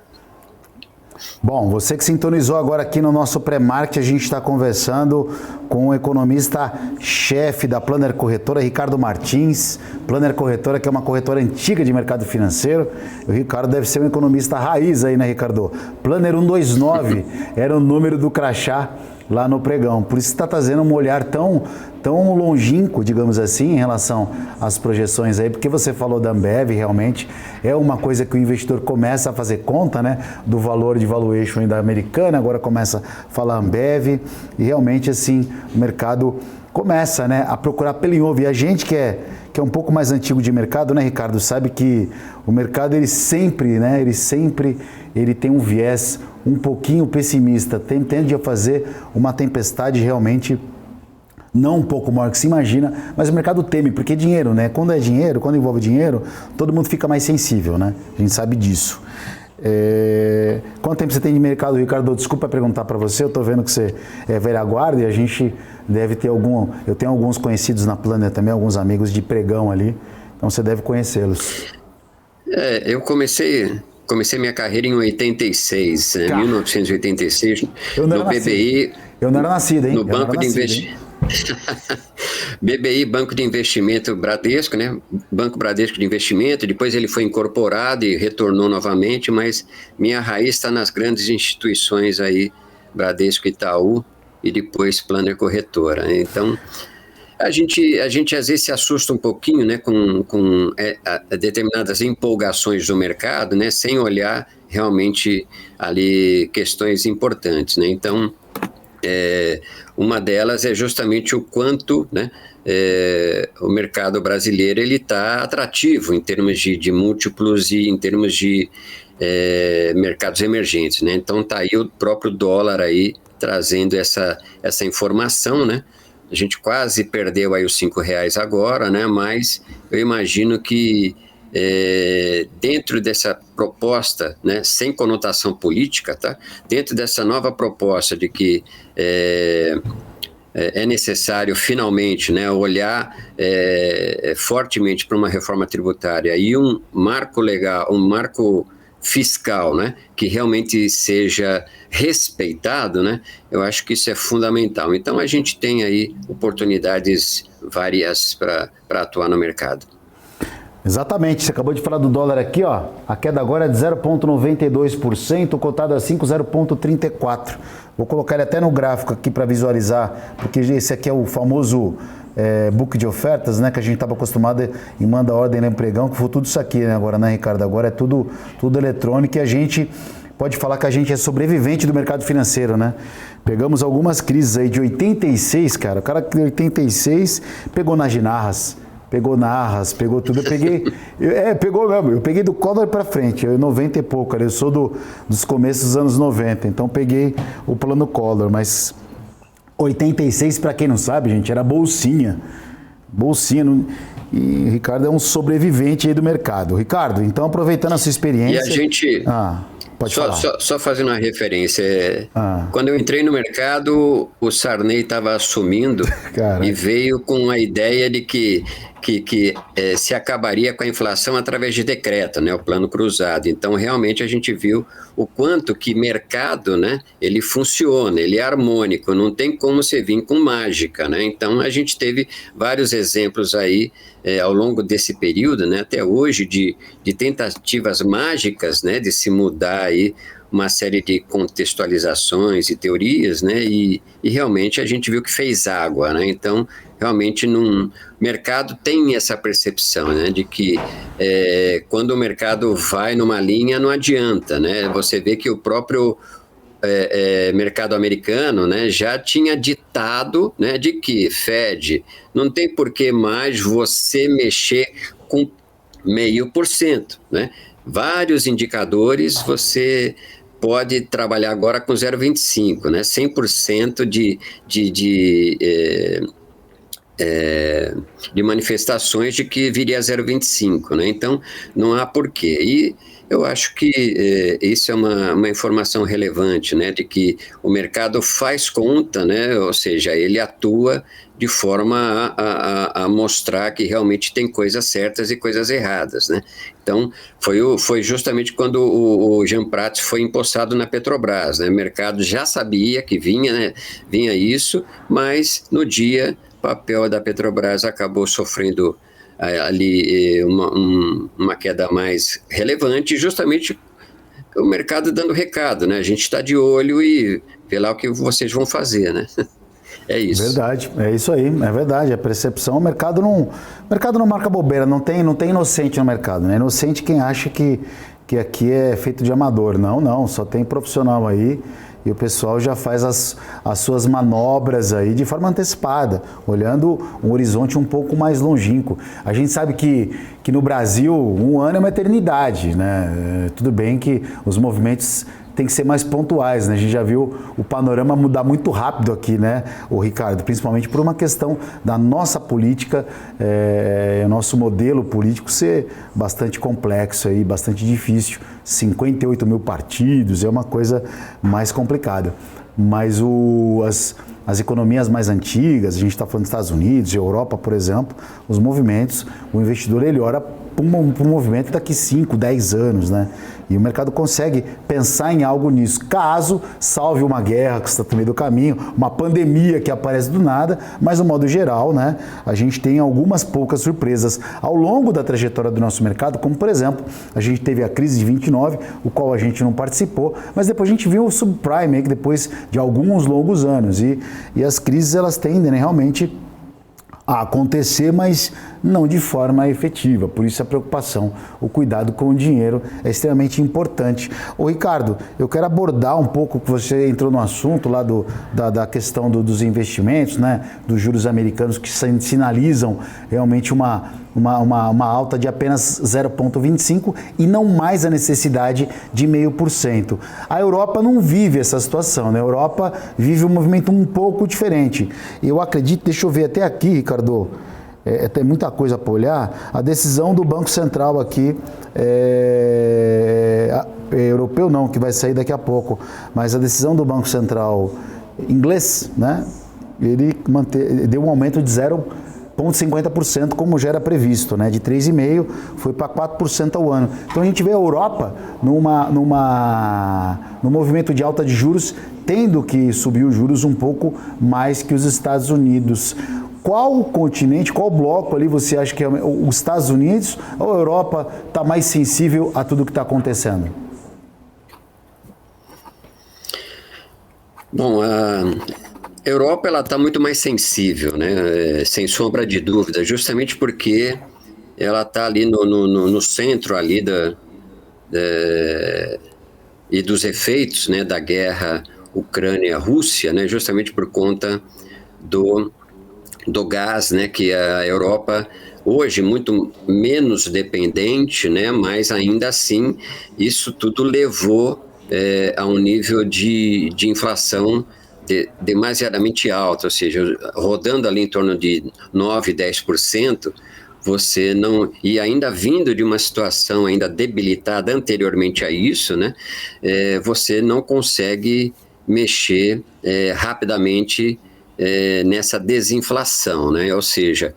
Bom, você que sintonizou agora aqui no nosso pré-market, a gente está conversando com o economista-chefe da Planner Corretora, Ricardo Martins. Planner Corretora, que é uma corretora antiga de mercado financeiro. O Ricardo deve ser um economista raiz aí, né, Ricardo? Planner 129 era o número do crachá lá no pregão. Por isso está trazendo um olhar tão longínquo, digamos assim, em relação às projeções aí, porque você falou da Ambev, realmente é uma coisa que o investidor começa a fazer conta, né, do valor de valuation da Americana, agora começa a falar Ambev, e realmente, assim, o mercado começa, né, a procurar pelo em ovo. E a gente que é um pouco mais antigo de mercado, né, Ricardo, sabe que o mercado, ele sempre tem um viés um pouquinho pessimista, tende a fazer uma tempestade realmente não um pouco maior que se imagina, mas o mercado teme, porque dinheiro, né? Quando é dinheiro, quando envolve dinheiro, todo mundo fica mais sensível, né? A gente sabe disso. Quanto tempo você tem de mercado, Ricardo? Desculpa perguntar para você, eu tô vendo que você é velha guarda e a gente deve ter eu tenho alguns conhecidos na Planner também, alguns amigos de pregão ali, então você deve conhecê-los. Eu comecei minha carreira em 86, 1986, no BBI. Eu não era nascido, hein? No Banco de Investimento. BBI, Banco de Investimento Bradesco, né? Banco Bradesco de Investimento, depois ele foi incorporado e retornou novamente, mas minha raiz está nas grandes instituições aí, Bradesco, Itaú e depois Planner Corretora. Então, a gente às vezes se assusta um pouquinho, né, com determinadas empolgações do mercado, né, sem olhar realmente ali questões importantes, né? Então, uma delas é justamente o quanto, né, o mercado brasileiro ele está atrativo em termos de múltiplos e em termos de mercados emergentes, né? Então está aí o próprio dólar aí trazendo essa informação, né? A gente quase perdeu aí os R$5 agora, né? Mas eu imagino que dentro dessa proposta, né, sem conotação política, tá? Dentro dessa nova proposta de que é necessário finalmente, né, olhar fortemente para uma reforma tributária e um marco legal, um marco fiscal, né, que realmente seja respeitado, né, eu acho que isso é fundamental. Então a gente tem aí oportunidades várias para atuar no mercado. Exatamente, você acabou de falar do dólar aqui, ó. A queda agora é de 0,92%, cotado a 5,034. Vou colocar ele até no gráfico aqui para visualizar, porque esse aqui é o famoso book de ofertas, né, que a gente estava acostumado em manda ordem no pregão, que foi tudo isso aqui, né, agora, né, Ricardo? Agora é tudo eletrônico e a gente pode falar que a gente é sobrevivente do mercado financeiro, né? Pegamos algumas crises aí de 86, cara. O cara de 86 pegou nas ginarras. Pegou narras, pegou tudo. Eu peguei. Pegou mesmo. Eu peguei do Collor pra frente. Eu 90 e pouco, cara. Eu sou dos começos dos anos 90. Então peguei o plano Collor. Mas 86, pra quem não sabe, gente, era bolsinha. Bolsinha. E o Ricardo é um sobrevivente aí do mercado. Ricardo, então aproveitando a sua experiência. E a gente. Pode falar. Só fazendo uma referência, quando eu entrei no mercado, o Sarney estava assumindo e veio com a ideia de que se acabaria com a inflação através de decreto, né, o plano cruzado. Então, realmente, a gente viu o quanto que mercado, né, ele funciona, ele é harmônico, não tem como você vir com mágica, né? Então, a gente teve vários exemplos aí ao longo desse período, né, até hoje, de tentativas mágicas, né, de se mudar aí uma série de contextualizações e teorias, né? E realmente a gente viu que fez água, né? Então, realmente, o mercado tem essa percepção, né? De que quando o mercado vai numa linha, não adianta, né? Você vê que o próprio mercado americano, né, já tinha ditado, né, de que Fed não tem por que mais você mexer com 0,5%, né? Vários indicadores você pode trabalhar agora com 0,25, né? 100% de manifestações de que viria a 0,25, né? Então, não há porquê. E eu acho que isso é uma informação relevante, né? De que o mercado faz conta, né? Ou seja, ele atua de forma a mostrar que realmente tem coisas certas e coisas erradas, né? Então, foi justamente quando o Jean Prats foi empossado na Petrobras, né? O mercado já sabia que vinha, né? Vinha isso, mas no dia o papel da Petrobras acabou sofrendo ali uma queda mais relevante, justamente o mercado dando recado, né? A gente está de olho e vê lá o que vocês vão fazer, né? É isso. Verdade, é isso aí, é verdade. A percepção, o mercado não marca bobeira, não tem inocente no mercado, né? Inocente quem acha que aqui é feito de amador. Não, só tem profissional aí. E o pessoal já faz as suas manobras aí de forma antecipada, olhando um horizonte um pouco mais longínquo. A gente sabe que no Brasil 1 ano é uma eternidade, né? Tudo bem que os movimentos têm que ser mais pontuais, né? A gente já viu o panorama mudar muito rápido aqui, né, o Ricardo? Principalmente por uma questão da nossa política, nosso modelo político ser bastante complexo aí, bastante difícil. 58 mil partidos, é uma coisa mais complicada. Mas as economias mais antigas, a gente está falando dos Estados Unidos, Europa, por exemplo, os movimentos, o investidor ele olha para um movimento daqui 5, 10 anos, né? E o mercado consegue pensar em algo nisso, caso salve uma guerra que está no meio do caminho, uma pandemia que aparece do nada, mas no modo geral, né, a gente tem algumas poucas surpresas ao longo da trajetória do nosso mercado, como por exemplo, a gente teve a crise de 29, o qual a gente não participou, mas depois a gente viu o subprime, que depois de alguns longos anos, e as crises elas tendem, né, realmente a acontecer, mas não de forma efetiva. Por isso a preocupação, o cuidado com o dinheiro é extremamente importante. Ô Ricardo, eu quero abordar um pouco, que você entrou no assunto lá da questão dos investimentos, né, dos juros americanos que sinalizam realmente uma alta de apenas 0,25 e não mais a necessidade de 0,5%. A Europa não vive essa situação, né? A Europa vive um movimento um pouco diferente. Eu acredito, deixa eu ver até aqui, Ricardo, tem muita coisa para olhar. A decisão do Banco Central aqui, europeu não, que vai sair daqui a pouco, mas a decisão do Banco Central inglês, né? Ele deu um aumento de 0,50%, como já era previsto, né? De 3,5% foi para 4% ao ano. Então a gente vê a Europa num movimento de alta de juros, tendo que subir os juros um pouco mais que os Estados Unidos. Qual continente, qual bloco ali você acha que é os Estados Unidos ou a Europa está mais sensível a tudo que está acontecendo? Bom, a Europa ela está muito mais sensível, né? Sem sombra de dúvida, justamente porque ela está ali no centro ali e dos efeitos, né, da guerra Ucrânia-Rússia, né? Justamente por conta do gás, né, que a Europa hoje muito menos dependente, né, mas ainda assim isso tudo levou a um nível de inflação demasiadamente alto, ou seja, rodando ali em torno de 9%, 10%, você não, e ainda vindo de uma situação ainda debilitada anteriormente a isso, né, você não consegue mexer rapidamente nessa desinflação, né? Ou seja,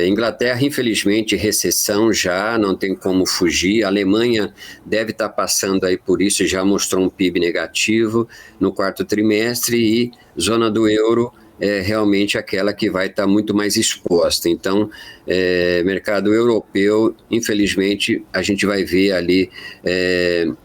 Inglaterra, infelizmente, recessão já, não tem como fugir. A Alemanha deve estar passando aí por isso, já mostrou um PIB negativo no quarto trimestre e zona do euro é realmente aquela que vai estar muito mais exposta. Então, mercado europeu, infelizmente, a gente vai ver ali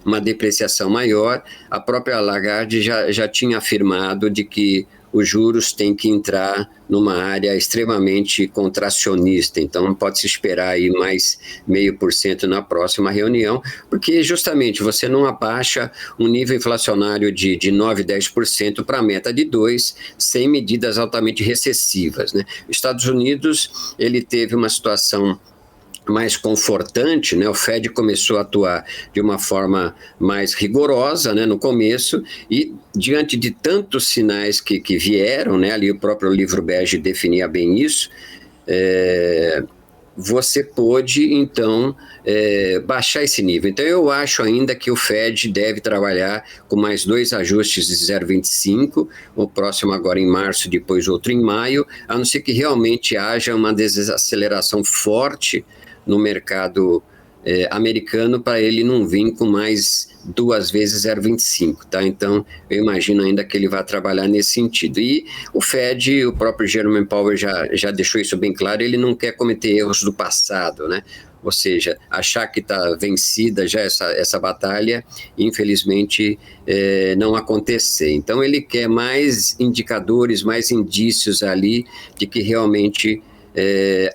uma depreciação maior. A própria Lagarde já tinha afirmado de que os juros têm que entrar numa área extremamente contracionista, então pode-se esperar aí mais 0,5% na próxima reunião, porque justamente você não abaixa um nível inflacionário de 9, 10% para a meta de 2%, sem medidas altamente recessivas, né? Os Estados Unidos, ele teve uma situação mais confortante, né? O Fed começou a atuar de uma forma mais rigorosa, né, no começo, e diante de tantos sinais que vieram, né, ali o próprio livro bege definia bem isso, você pôde, então, baixar esse nível. Então, eu acho ainda que o Fed deve trabalhar com mais 2 ajustes de 0,25, o próximo agora em março, depois outro em maio, a não ser que realmente haja uma desaceleração forte no mercado americano, para ele não vir com mais 2 vezes 0,25, tá? Então, eu imagino ainda que ele vai trabalhar nesse sentido. E o Fed, o próprio Jerome Powell já deixou isso bem claro, ele não quer cometer erros do passado, né? Ou seja, achar que está vencida já essa batalha, infelizmente, não acontecer. Então, ele quer mais indicadores, mais indícios ali de que realmente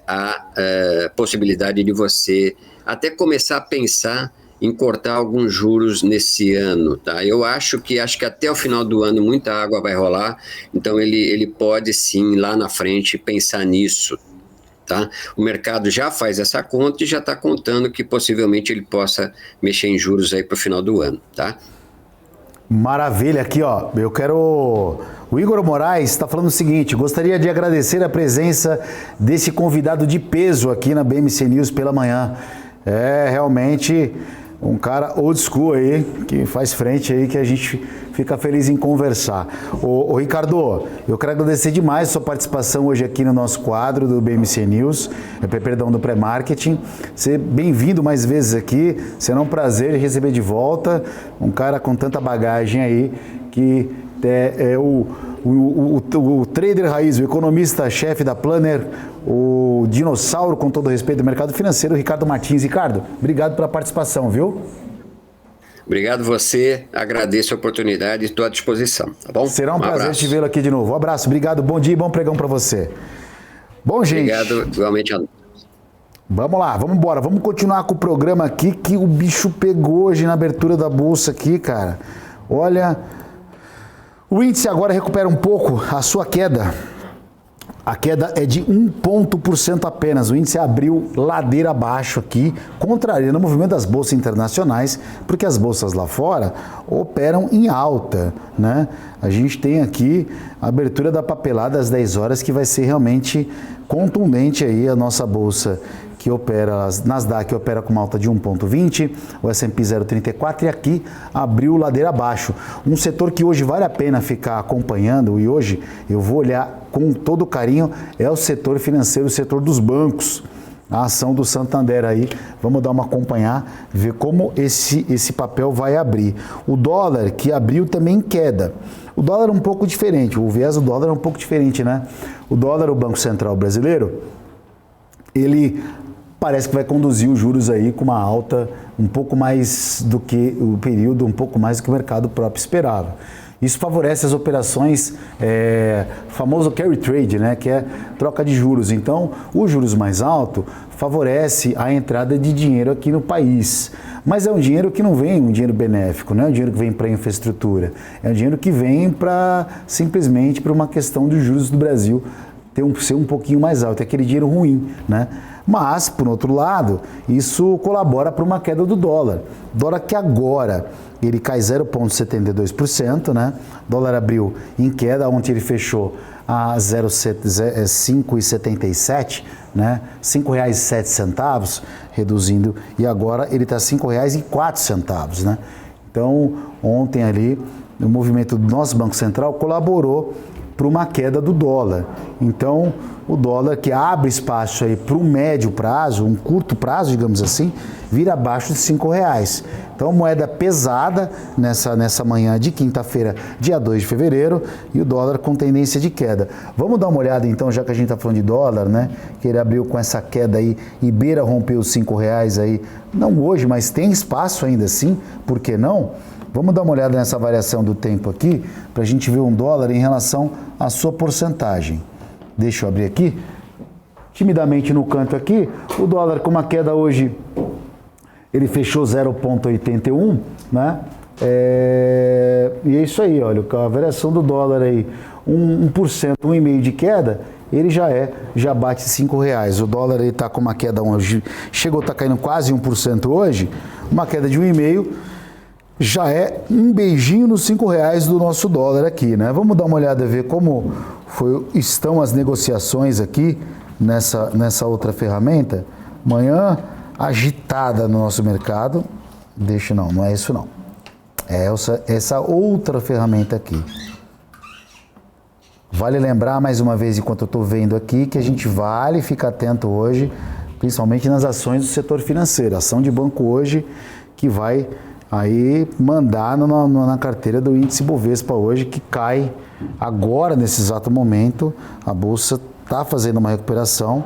há possibilidade de você até começar a pensar em cortar alguns juros nesse ano, tá? Eu acho que até o final do ano muita água vai rolar, então ele pode sim, lá na frente, pensar nisso, tá? O mercado já faz essa conta e já está contando que possivelmente ele possa mexer em juros aí para o final do ano, tá? Maravilha, aqui ó, eu quero... O Igor Moraes está falando o seguinte: gostaria de agradecer a presença desse convidado de peso aqui na BMC News pela manhã. É realmente um cara old school aí, que faz frente aí, que a gente fica feliz em conversar. Ô Ricardo, eu quero agradecer demais a sua participação hoje aqui no nosso quadro do BMC News, perdão, do pré-marketing. Ser bem-vindo mais vezes aqui, será um prazer receber de volta um cara com tanta bagagem aí, que é o trader raiz, o economista-chefe da Planner, o dinossauro, com todo o respeito, do mercado financeiro, Ricardo Martins. Ricardo, obrigado pela participação, viu? Obrigado você, agradeço a oportunidade e estou à disposição, tá bom? Será um prazer te vê-lo aqui de novo. Um abraço, obrigado, bom dia e bom pregão para você. Bom, gente... Obrigado, igualmente a... Vamos lá, vamos embora, vamos continuar com o programa aqui, que o bicho pegou hoje na abertura da bolsa aqui, cara. Olha... O índice agora recupera um pouco a sua queda. A queda é de 1 ponto por cento apenas. O índice abriu ladeira abaixo aqui, contrariando o movimento das bolsas internacionais, porque as bolsas lá fora operam em alta, né? A gente tem aqui a abertura da papelada às 10 horas, que vai ser realmente contundente aí a nossa bolsa, que opera, Nasdaq opera com uma alta de 1,20, o S&P 0,34, e aqui abriu ladeira abaixo. Um setor que hoje vale a pena ficar acompanhando, e hoje eu vou olhar com todo carinho, é o setor financeiro, o setor dos bancos. A ação do Santander aí, vamos dar uma acompanhar, ver como esse papel vai abrir. O dólar, que abriu também em queda. O dólar é um pouco diferente, o viés do dólar é um pouco diferente, né? O dólar, o Banco Central brasileiro, ele parece que vai conduzir os juros aí com uma alta um pouco mais do que o período, um pouco mais do que o mercado próprio esperava. Isso favorece as operações, famoso carry trade, né, que é troca de juros. Então, os juros mais altos favorece a entrada de dinheiro aqui no país. Mas é um dinheiro que não vem um dinheiro benéfico, não é um dinheiro que vem para a infraestrutura. É um dinheiro que vem para simplesmente para uma questão dos juros do Brasil ser um pouquinho mais alto, é aquele dinheiro ruim, né? Mas, por outro lado, isso colabora para uma queda do dólar. Dólar que agora ele cai 0,72%, né? O dólar abriu em queda, ontem ele fechou a 5,77, né? R$ 5,07, reduzindo, e agora ele está R$ 5,04, né? Então, ontem ali, o movimento do nosso Banco Central colaborou para uma queda do dólar. Então, o dólar que abre espaço aí para um médio prazo, um curto prazo, digamos assim, vira abaixo de R$5. Então, moeda pesada nessa manhã de quinta-feira, dia 2 de fevereiro, e o dólar com tendência de queda. Vamos dar uma olhada então, já que a gente está falando de dólar, né? Que ele abriu com essa queda aí, Ibeira rompeu os R$5 aí, não hoje, mas tem espaço ainda assim, por que não? Vamos dar uma olhada nessa variação do tempo aqui, para a gente ver um dólar em relação à sua porcentagem. Deixa eu abrir aqui. Timidamente no canto aqui, o dólar com uma queda hoje, ele fechou 0,81, né? E é isso aí, olha, a variação do dólar aí, 1%, 1,5% de queda, ele já bate R$5. O dólar ele está com uma queda hoje, tá caindo quase 1% hoje, uma queda de 1,5%, já é um beijinho nos R$5 do nosso dólar aqui, né? Vamos dar uma olhada, ver como estão as negociações aqui nessa outra ferramenta. Manhã agitada no nosso mercado. Não é isso não. É essa outra ferramenta aqui. Vale lembrar mais uma vez, enquanto eu estou vendo aqui, que a gente vale ficar atento hoje, principalmente nas ações do setor financeiro. Ação de banco hoje que vai aí mandar na carteira do índice Bovespa hoje, que cai agora, nesse exato momento. A Bolsa está fazendo uma recuperação,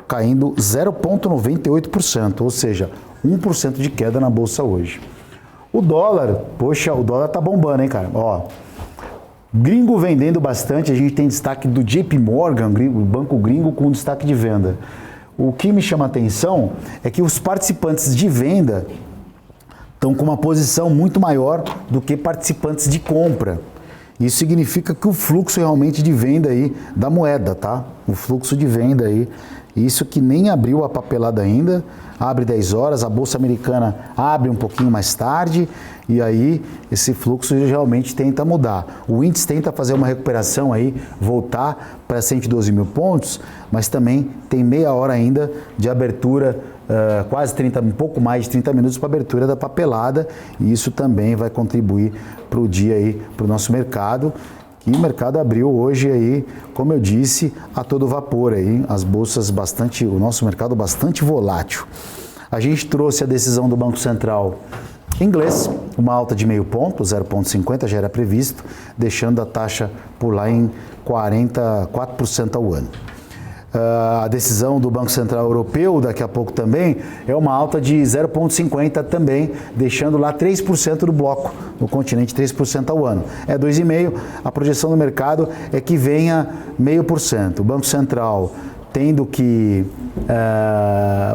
caindo 0,98%, ou seja, 1% de queda na Bolsa hoje. O dólar, poxa, o dólar tá bombando, hein, cara? Ó, gringo vendendo bastante, a gente tem destaque do JP Morgan, o banco gringo com destaque de venda. O que me chama a atenção é que os participantes de venda estão com uma posição muito maior do que participantes de compra. Isso significa que o fluxo realmente de venda aí da moeda, tá? O fluxo de venda aí, isso que nem abriu a papelada ainda, abre 10 horas, a Bolsa Americana abre um pouquinho mais tarde, e aí esse fluxo realmente tenta mudar. O índice tenta fazer uma recuperação aí, voltar para 112 mil pontos, mas também tem meia hora ainda de abertura, quase 30, um pouco mais de 30 minutos para abertura da papelada, e isso também vai contribuir para o dia aí, para o nosso mercado. E o mercado abriu hoje aí, como eu disse, a todo vapor aí, as bolsas o nosso mercado bastante volátil. A gente trouxe a decisão do Banco Central inglês, uma alta de meio ponto, 0,50, já era previsto, deixando a taxa por lá em 4% ao ano. A decisão do Banco Central Europeu, daqui a pouco também, é uma alta de 0,50 também, deixando lá 3% do bloco, no continente 3% ao ano. É 2,5%, a projeção do mercado é que venha 0,5%. O Banco Central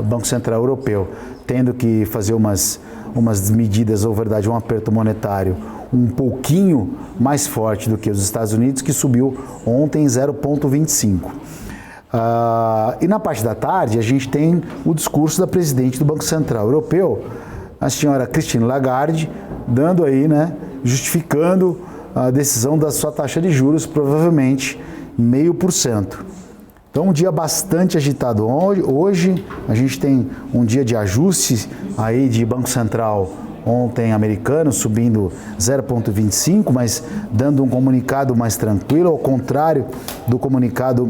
Banco Central Europeu tendo que fazer umas medidas, ou verdade, um aperto monetário um pouquinho mais forte do que os Estados Unidos, que subiu ontem 0,25%. E na parte da tarde a gente tem o discurso da presidente do Banco Central Europeu, a senhora Christine Lagarde, dando aí, né, justificando a decisão da sua taxa de juros, provavelmente 0,5%. Então um dia bastante agitado hoje, a gente tem um dia de ajuste aí de Banco Central ontem americano, subindo 0,25%, mas dando um comunicado mais tranquilo, ao contrário do comunicado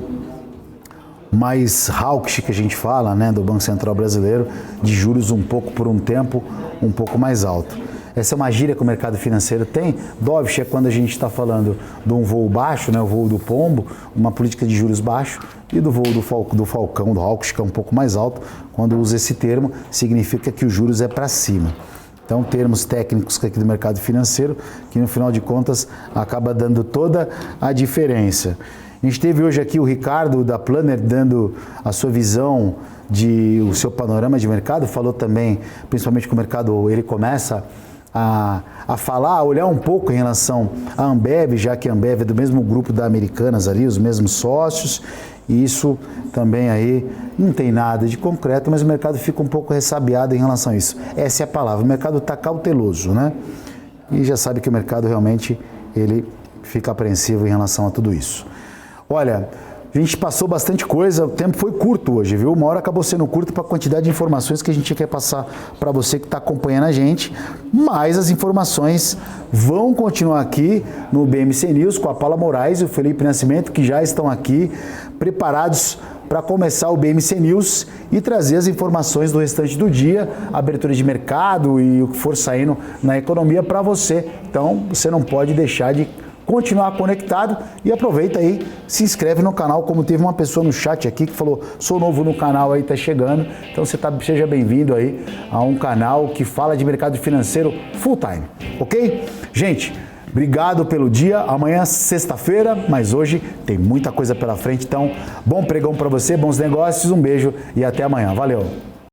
mais hawkish que a gente fala, né, do Banco Central brasileiro, de juros um pouco por um tempo, um pouco mais alto. Essa é uma gíria que o mercado financeiro tem. Dovish é quando a gente está falando de um voo baixo, né, o voo do pombo, uma política de juros baixo, e do voo do falcão, do hawkish, que é um pouco mais alto. Quando usa esse termo, significa que os juros é para cima. Então, termos técnicos aqui do mercado financeiro, que no final de contas acaba dando toda a diferença. A gente teve hoje aqui o Ricardo da Planner dando a sua visão, o seu panorama de mercado, falou também, principalmente que o mercado ele começa a falar, a olhar um pouco em relação à Ambev, já que a Ambev é do mesmo grupo da Americanas ali, os mesmos sócios, e isso também aí não tem nada de concreto, mas o mercado fica um pouco ressabiado em relação a isso. Essa é a palavra, o mercado está cauteloso, né? E já sabe que o mercado realmente ele fica apreensivo em relação a tudo isso. Olha, A gente passou bastante coisa, o tempo foi curto hoje, viu? Uma hora acabou sendo curto para a quantidade de informações que a gente quer passar para você que está acompanhando a gente, mas as informações vão continuar aqui no BMC News com a Paula Moraes e o Felipe Nascimento, que já estão aqui preparados para começar o BMC News e trazer as informações do restante do dia, abertura de mercado e o que for saindo na economia para você. Então, você não pode deixar de continuar conectado e aproveita aí, se inscreve no canal, como teve uma pessoa no chat aqui que falou, sou novo no canal aí, tá chegando, então seja bem-vindo aí a um canal que fala de mercado financeiro full time, ok? Gente, obrigado pelo dia, amanhã sexta-feira, mas hoje tem muita coisa pela frente, então bom pregão para você, bons negócios, um beijo e até amanhã, valeu!